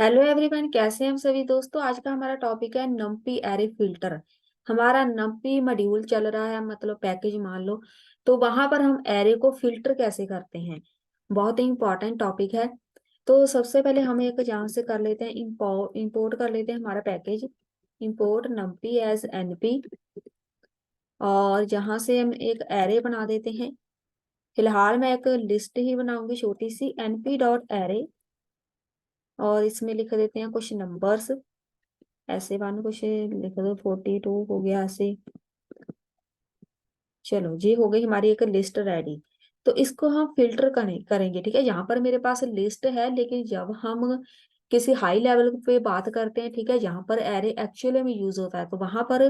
Hello everyone, कैसे हैं हम सभी दोस्तों। आज का हमारा टॉपिक है नमपी एरे फिल्टर। हमारा नमपी मॉड्यूल चल रहा है, मतलब पैकेज मान लो। तो वहां पर हम एरे को फिल्टर कैसे करते हैं, बहुत ही इंपॉर्टेंट टॉपिक है। तो सबसे पहले हम एक यहाँ से कर लेते हैं, इंपोर्ट कर लेते हैं हमारा पैकेज। इंपोर्ट नमपी एज एनपी, और जहाँ से हम एक एरे बना देते हैं। फिलहाल मैं एक लिस्ट ही बनाऊंगी छोटी सी, एनपी डॉट एरे, और इसमें लिख देते हैं कुछ नंबर्स। ऐसे वन कुछ लिख दो, 42 हो गया ऐसे। चलो जी, हो गई हमारी एक लिस्ट रेडी। तो इसको हम फिल्टर करेंगे, ठीक है। यहाँ पर मेरे पास लिस्ट है, लेकिन जब हम किसी हाई लेवल पे बात करते हैं, ठीक है, जहाँ पर एरे एक्चुअली में यूज होता है, तो वहां पर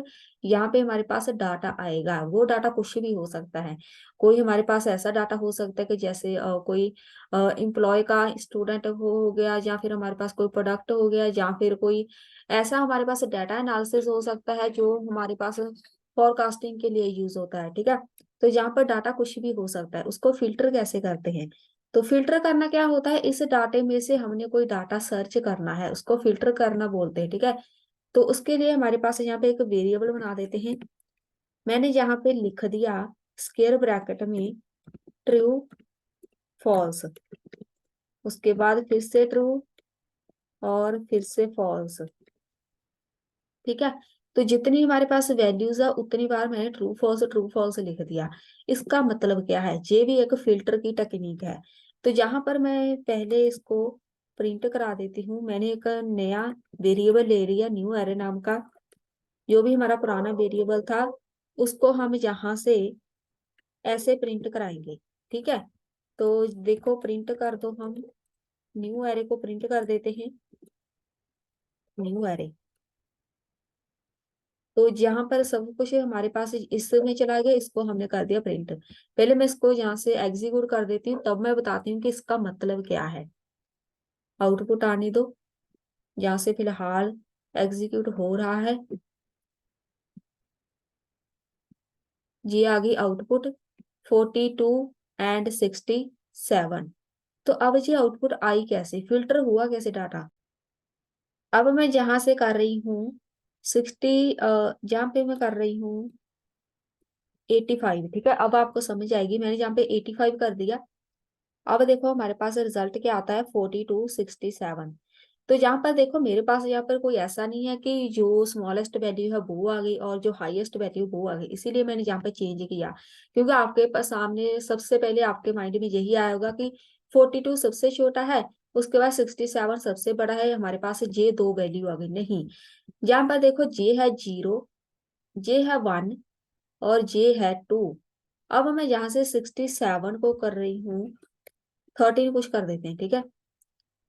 यहाँ पे हमारे पास डाटा आएगा। वो डाटा कुछ भी हो सकता है। कोई हमारे पास ऐसा डाटा हो सकता है कि जैसे कोई एम्प्लॉय का, स्टूडेंट हो गया, या फिर हमारे पास कोई प्रोडक्ट हो गया, या फिर कोई ऐसा हमारे पास डाटा एनालिसिस हो सकता है जो हमारे पास फॉरकास्टिंग के लिए यूज होता है, ठीक है। तो यहाँ पर डाटा कुछ भी हो सकता है, उसको फिल्टर कैसे करते हैं। तो फिल्टर करना क्या होता है, इस डाटे में से हमने कोई डाटा सर्च करना है, उसको फिल्टर करना बोलते हैं, ठीक है। तो उसके लिए हमारे पास यहाँ पे एक वेरिएबल बना देते हैं। मैंने यहाँ पे लिख दिया स्क्वायर ब्रैकेट में ट्रू फॉल्स, उसके बाद फिर से ट्रू, और फिर से फॉल्स, ठीक है। तो जितनी हमारे पास वैल्यूज है उतनी बार मैंने ट्रू फॉल्स लिख दिया। इसका मतलब क्या है, ये भी एक फिल्टर की टेक्निक है। तो यहाँ पर मैं पहले इसको प्रिंट करा देती हूँ। मैंने एक नया वेरिएबल ले लिया, न्यू एरे नाम का। जो भी हमारा पुराना वेरिएबल था, उसको हम यहाँ से ऐसे प्रिंट कराएंगे, ठीक है। तो देखो, प्रिंट कर दो, हम न्यू एरे को प्रिंट कर देते हैं। न्यू एरे, तो जहां पर सब कुछ हमारे पास इसमें चला गया, इसको हमने कर दिया प्रिंट। पहले मैं इसको यहाँ से एग्जीक्यूट कर देती हूँ, तब मैं बताती हूँ कि इसका मतलब क्या है। आउटपुट आने दो। यहाँ से फिलहाल एग्जीक्यूट हो रहा है। ये आ गई आउटपुट 42 एंड 67। तो अब ये आउटपुट आई कैसे, फिल्टर हुआ कैसे डाटा। अब मैं जहां से कर रही हूँ 60, जहाँ पे मैं कर रही हूँ 85, ठीक है। अब आपको समझ आएगी, मैंने जहाँ पे 85 कर दिया। अब देखो हमारे पास रिजल्ट क्या आता है, 4267। तो यहाँ पर देखो, मेरे पास यहाँ पर कोई ऐसा नहीं है कि जो स्मॉलेस्ट वैल्यू है वो आ गई और जो हाईएस्ट वैल्यू वो आ गई, इसीलिए मैंने यहाँ पे चेंज किया। क्योंकि आपके पास सामने सबसे पहले आपके माइंड में यही आया होगा कि 42 सबसे छोटा है, उसके बाद 67 सबसे बड़ा है, हमारे पास जे दो वैल्यू आ गई। नहीं, यहाँ पर देखो, जे है 0, जे है 1, और जे है 2। अब मैं यहाँ से 67 को कर रही हूँ 13 कुछ कर देते हैं, ठीक है।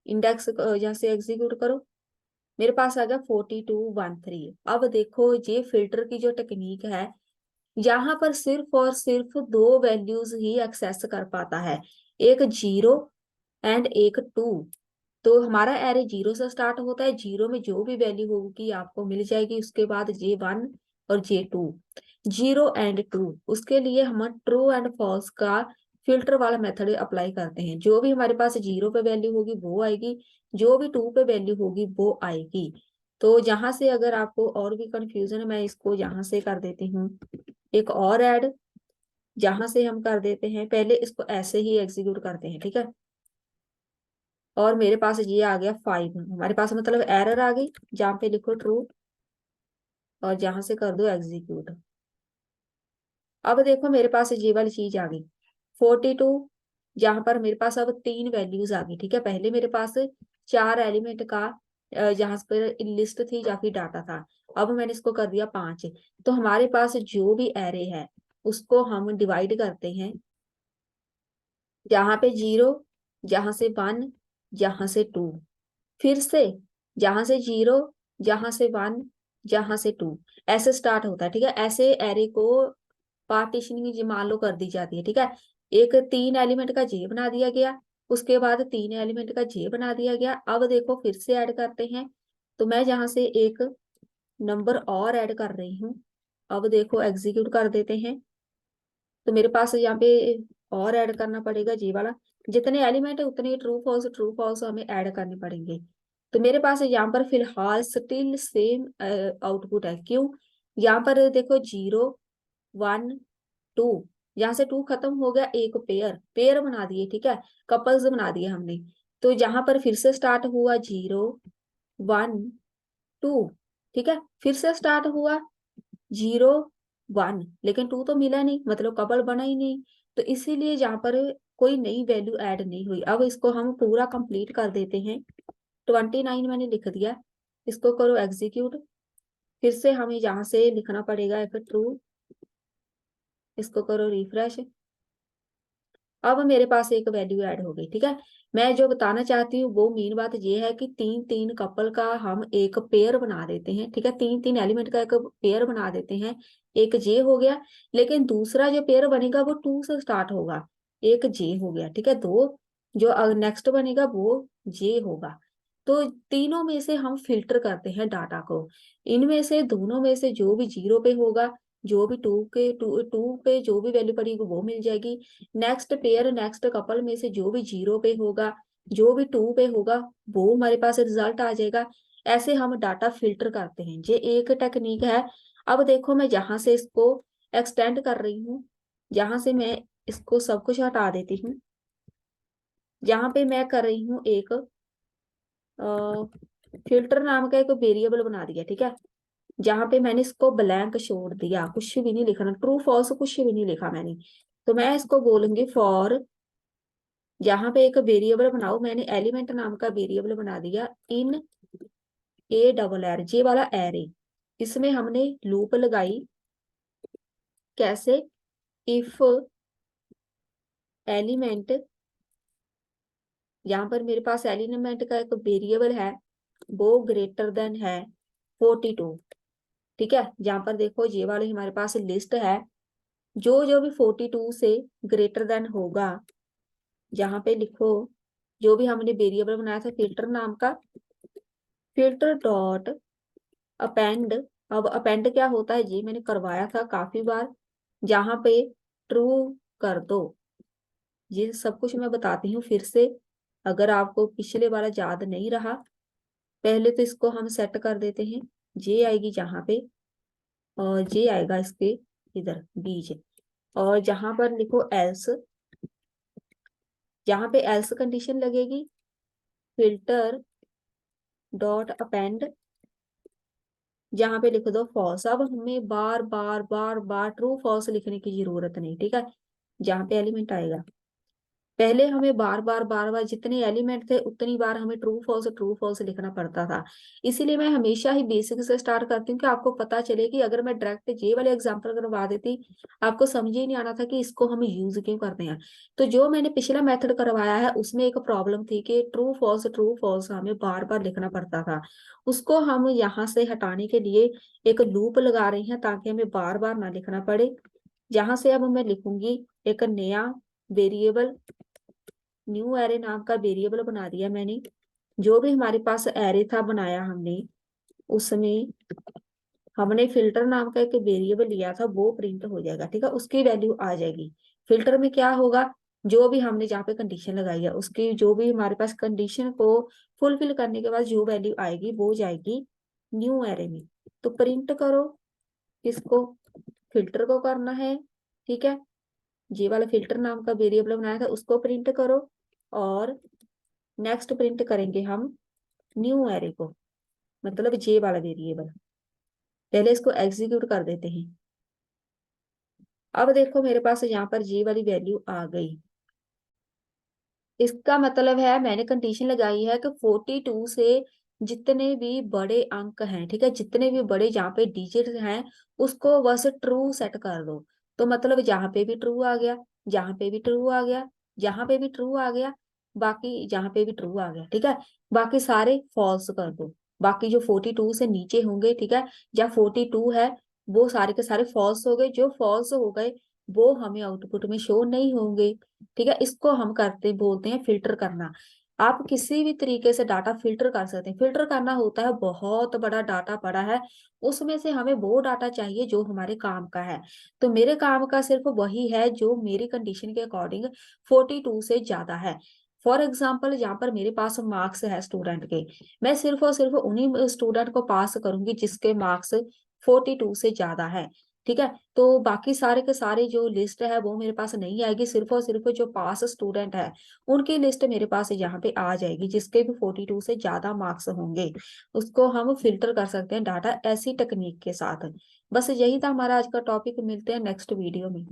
इंडेक्स यहाँ से एग्जीक्यूट करो, मेरे पास आ गया 4213। अब देखो, ये फिल्टर की जो टेक्निक है, यहाँ पर सिर्फ और सिर्फ दो वैल्यूज ही एक्सेस कर पाता है, एक 0 एंड एक 2। तो हमारा एरे 0 से स्टार्ट होता है, 0 में जो भी वैल्यू होगी आपको मिल जाएगी, उसके बाद J1 और J2, 0 एंड 2। उसके लिए हम ट्रू एंड फॉल्स का फिल्टर वाला मेथड अप्लाई करते हैं। जो भी हमारे पास 0 पे वैल्यू होगी वो आएगी, जो भी 2 पे वैल्यू होगी वो आएगी। तो जहां से अगर आपको और भी कंफ्यूजन है, मैं इसको यहाँ से कर देती हूँ एक और ऐड, जहां से हम कर देते हैं, पहले इसको ऐसे ही एग्जीक्यूट करते हैं, ठीक है। और मेरे पास ये आ गया 5, हमारे पास मतलब एरर आ गई। जहाँ पे लिखो ट्रू, और जहां से कर दो एग्जीक्यूट। अब देखो, मेरे पास ये वाली चीज आ गई 42, जहां पर मेरे पास अब तीन वैल्यूज आ गई, ठीक है। पहले मेरे पास चार एलिमेंट का जहां पर लिस्ट थी या फिर डाटा था, अब मैंने इसको कर दिया 5। तो हमारे पास जो भी एरे है उसको हम डिवाइड करते हैं, जहां पे 0, जहां से 1, जहां से 2, फिर से जहां से 0, जहां से 1, जहां से 2, ऐसे स्टार्ट होता है, ठीक है। ऐसे एरे को पार्टीशनिंग मान लो कर दी जाती है, ठीक है। एक 3 एलिमेंट का जे बना दिया गया, उसके बाद 3 एलिमेंट का जे बना दिया गया। अब देखो फिर से ऐड करते हैं, तो मैं जहां से एक नंबर और ऐड कर रही हूँ। अब देखो एग्जीक्यूट कर देते हैं, तो मेरे पास यहाँ पे और ऐड करना पड़ेगा जी वाला। जितने एलिमेंट है उतने ट्रू फॉल्स हमें ऐड करने पड़ेंगे। तो मेरे पास यहाँ पर फिलहाल स्टिल सेम आउटपुट है। क्यों? यहाँ पर देखो 0 1 2, यहाँ से 2 खत्म हो गया, एक पेयर पेयर बना दिए, ठीक है, कपल्स बना दिए हमने। तो यहाँ पर फिर से स्टार्ट हुआ 0 1 2, ठीक है, फिर से स्टार्ट हुआ 0 1, लेकिन 2 तो मिला नहीं, मतलब कपल बना ही नहीं। तो इसीलिए यहाँ पर कोई नई वैल्यू ऐड नहीं हुई। अब इसको हम पूरा कंप्लीट कर देते हैं। 29 मैंने लिख दिया, इसको करो एग्जीक्यूट। फिर से हमें यहाँ से लिखना पड़ेगा एक ट्रू, इसको करो रिफ्रेश। अब मेरे पास एक वैल्यू ऐड हो गई, ठीक है। मैं जो बताना चाहती हूँ वो मेन बात ये है कि 3 3 कपल का हम एक पेयर बना देते हैं, ठीक है, 3 3 एलिमेंट का एक पेयर बना देते हैं। एक जे हो गया, लेकिन दूसरा जो पेयर बनेगा वो 2 से स्टार्ट होगा, एक जे हो गया, ठीक है। दो जो नेक्स्ट बनेगा वो जे होगा। तो तीनों में से हम फिल्टर करते हैं डाटा को। इनमें से दोनों में से जो भी 0 पे होगा, जो भी टू पे जो भी वैल्यू पड़ेगी वो मिल जाएगी। नेक्स्ट पेयर नेक्स्ट कपल में से जो भी 0 पे होगा, जो भी 2 पे होगा, वो हमारे पास रिजल्ट आ जाएगा। ऐसे हम डाटा फिल्टर करते हैं, ये एक टेक्निक है। अब देखो मैं जहां से इसको एक्सटेंड कर रही हूँ, जहां से मैं इसको सब कुछ हटा देती हूँ, यहाँ पे मैं कर रही हूँ एक फिल्टर नाम का एक वेरिएबल बना दिया, ठीक है। जहां पे मैंने इसको ब्लैंक छोड़ दिया, कुछ भी नहीं लिखना, ट्रू फॉल्स कुछ भी नहीं लिखा मैंने। तो मैं इसको बोलूंगी फॉर, यहाँ पे एक वेरिएबल बनाओ, मैंने एलिमेंट नाम का वेरिएबल बना दिया इन ए डबल आर, जे वाला एरे। इसमें हमने लूप लगाई, कैसे? इफ एलिमेंट, यहाँ पर मेरे पास एलिमेंट का एक वेरिएबल है, वो ग्रेटर देन है 42, ठीक है। जहां पर देखो ये वाली हमारे पास लिस्ट है, जो जो भी 42 से ग्रेटर देन होगा, यहाँ पे लिखो जो भी हमने वेरिएबल बनाया था फिल्टर नाम का, फिल्टर डॉट अपेंड। अब अपेंड क्या होता है ये मैंने करवाया था काफी बार, जहां पे ट्रू कर दो। ये सब कुछ मैं बताती हूँ फिर से, अगर आपको पिछले वाला याद नहीं रहा। पहले तो इसको हम सेट कर देते हैं, जे आएगी जहां पे, और जे आएगा इसके इधर बीच, और जहां पर लिखो एल्स, जहां पे एल्स कंडीशन लगेगी फिल्टर डॉट अपेंड, जहां पे लिख दो फॉल्स। अब हमें बार बार बार बार ट्रू फॉल्स लिखने की जरूरत नहीं, ठीक है। जहां पे एलिमेंट आएगा, पहले हमें बार बार बार बार जितने एलिमेंट थे उतनी बार हमें ट्रू फॉल्स लिखना पड़ता था। इसीलिए मैं हमेशा ही बेसिक से स्टार्ट करती हूँ कि आपको पता चले कि अगर मैं डायरेक्ट ये वाले एग्जांपल करवा देती, आपको समझ ही नहीं आना था कि इसको हम यूज क्यों करते हैं। तो जो मैंने पिछला मेथड करवाया है उसमें एक प्रॉब्लम थी कि ट्रू फॉल्स हमें बार बार लिखना पड़ता था। उसको हम यहाँ से हटाने के लिए एक लूप लगा रही हैं ताकि हमें बार बार ना लिखना पड़े। जहां से अब मैं लिखूंगी एक नया वेरिएबल, न्यू एरे नाम का वेरिएबल बना दिया मैंने। जो भी हमारे पास एरे था बनाया हमने, उसमें हमने फिल्टर नाम का एक वेरिएबल लिया था, वो प्रिंट हो जाएगा, ठीक है, उसकी वैल्यू आ जाएगी। फिल्टर में क्या होगा, जो भी हमने जहाँ पे कंडीशन लगाई है उसकी, जो भी हमारे पास कंडीशन को फुलफिल करने के बाद जो वैल्यू आएगी वो जाएगी न्यू एरे में। तो प्रिंट करो, इसको फिल्टर को करना है, ठीक है। ये वाला फिल्टर नाम का वेरिएबल बनाया था उसको प्रिंट करो, और नेक्स्ट प्रिंट करेंगे हम न्यू एरे को, मतलब जे वाला वेरिएबल। पहले इसको एग्जीक्यूट कर देते हैं। अब देखो मेरे पास यहाँ पर जे वाली वैल्यू आ गई। इसका मतलब है मैंने कंडीशन लगाई है कि 42 से जितने भी बड़े अंक हैं, ठीक है, जितने भी बड़े जहाँ पे डिजिट हैं उसको बस ट्रू सेट कर दो। तो मतलब जहाँ पे भी ट्रू आ गया, जहाँ पे भी ट्रू आ गया, जहाँ पे भी ट्रू आ गया, बाकी जहाँ पे भी ट्रू आ गया, ठीक है, बाकी सारे फॉल्स कर दो। बाकी जो 42 से नीचे होंगे, ठीक है, जहाँ 42 है वो सारे के सारे फॉल्स हो गए, जो फॉल्स हो गए वो हमें आउटपुट में शो नहीं होंगे, ठीक है। इसको हम करते बोलते हैं फिल्टर करना। आप किसी भी तरीके से डाटा फिल्टर कर सकते हैं। फिल्टर करना होता है, बहुत बड़ा डाटा पड़ा है, उसमें से हमें वो डाटा चाहिए जो हमारे काम का है। तो मेरे काम का सिर्फ वही है जो मेरी कंडीशन के अकॉर्डिंग 42 से ज्यादा है। फॉर एग्जाम्पल जहाँ पर मेरे पास मार्क्स है स्टूडेंट के, मैं सिर्फ और सिर्फ उन्हीं स्टूडेंट को पास करूंगी जिसके मार्क्स 42 से ज्यादा है। ठीक है, तो बाकी सारे के सारे जो लिस्ट है वो मेरे पास नहीं आएगी, सिर्फ और सिर्फ जो पास स्टूडेंट है उनकी लिस्ट मेरे पास यहाँ पे आ जाएगी, जिसके भी 42 से ज्यादा मार्क्स होंगे। उसको हम फिल्टर कर सकते हैं डाटा ऐसी टेक्निक के साथ। बस यही था हमारा आज का टॉपिक, मिलते हैं नेक्स्ट वीडियो में।